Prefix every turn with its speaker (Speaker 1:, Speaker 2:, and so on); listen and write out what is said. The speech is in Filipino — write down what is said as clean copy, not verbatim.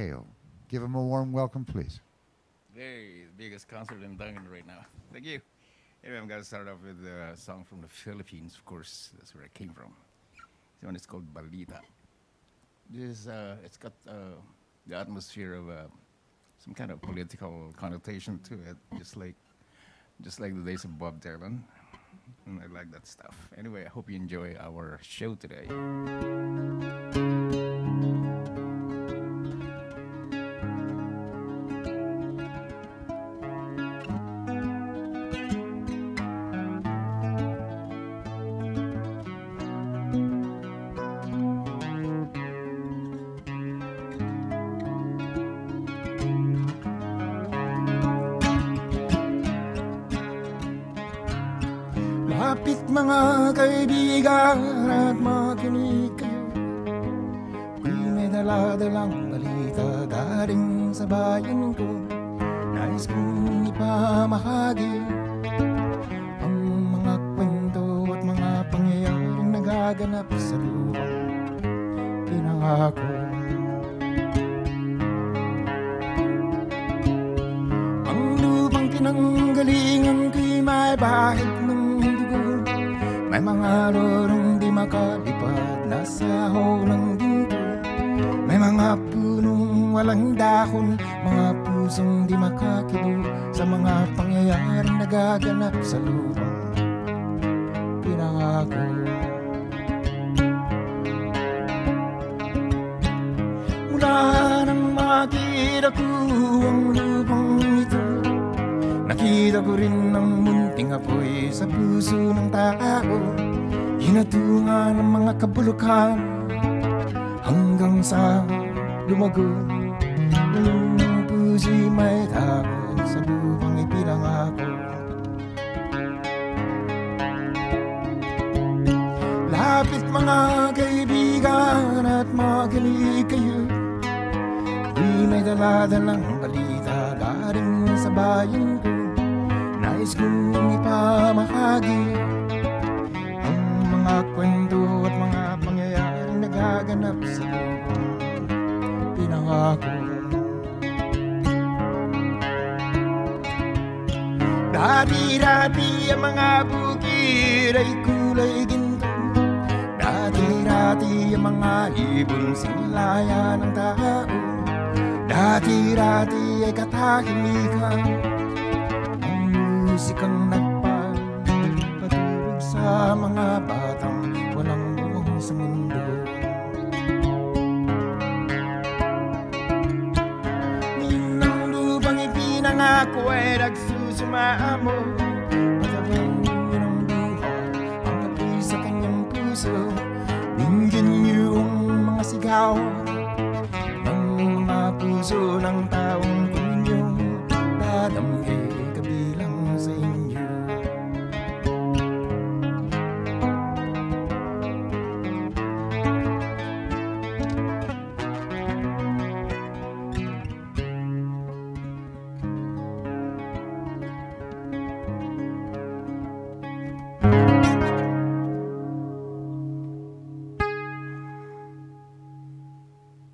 Speaker 1: Hale. Give him a warm welcome, please.
Speaker 2: Very biggest concert in Duncan right now. Thank you. Anyway, I'm gonna start off with a song from the Philippines, of course. That's where I came from. This one is called Balita. This it's got the atmosphere of some kind of political connotation to it, just like the days of Bob Dylan. And I like that stuff. Anyway, I hope you enjoy our show today.
Speaker 3: Lapit mga kaibigan at makinig kayo. Ako'y may dala-dalang balita galing sa bayan ko. Nais kong ipamahagi ang mga kwento at mga pangyayaring nagaganap sa lupang pinangako. Ang lupang pinanggalingan ko'y may bahid ng dugo. May mga lorong di makalipad na saho ng ginto. May mga punong walang dahon, mga pusong di makakibo sa mga pangyayaring nagaganap sa lupang pinangako. Mula nang makita ko ang lupang ito, nakita ko rin ang munting apoy sa puso ng tao. Hinatungan ng mga kabulukan hanggang sa lumago. Ng puso'y may takot sa lupang ipinangako. Lapit mga kaibigan at makinig kayo. Di may dala-dalang balita galing sa bayan ko. Nais kong ipamahagi ang mga kwento at mga pangyayaring nagaganap sa lupang pinangako. Dati-dati ang mga bukid ay kulay ginto. Dati-dati ang mga ibon sinlaya ng tao. Dati-dati ay katahimikan, ang musikang nagpapatulog sa mga batang walang buong sa mundo. Ngayon ang lupang ipinangako ay nagsusumamo. Matabang yun ang buhay, ang apoy sa kanyang puso. Dinggin niyo ang mga sigaw ng mga puso ng taong inyong dadamhin.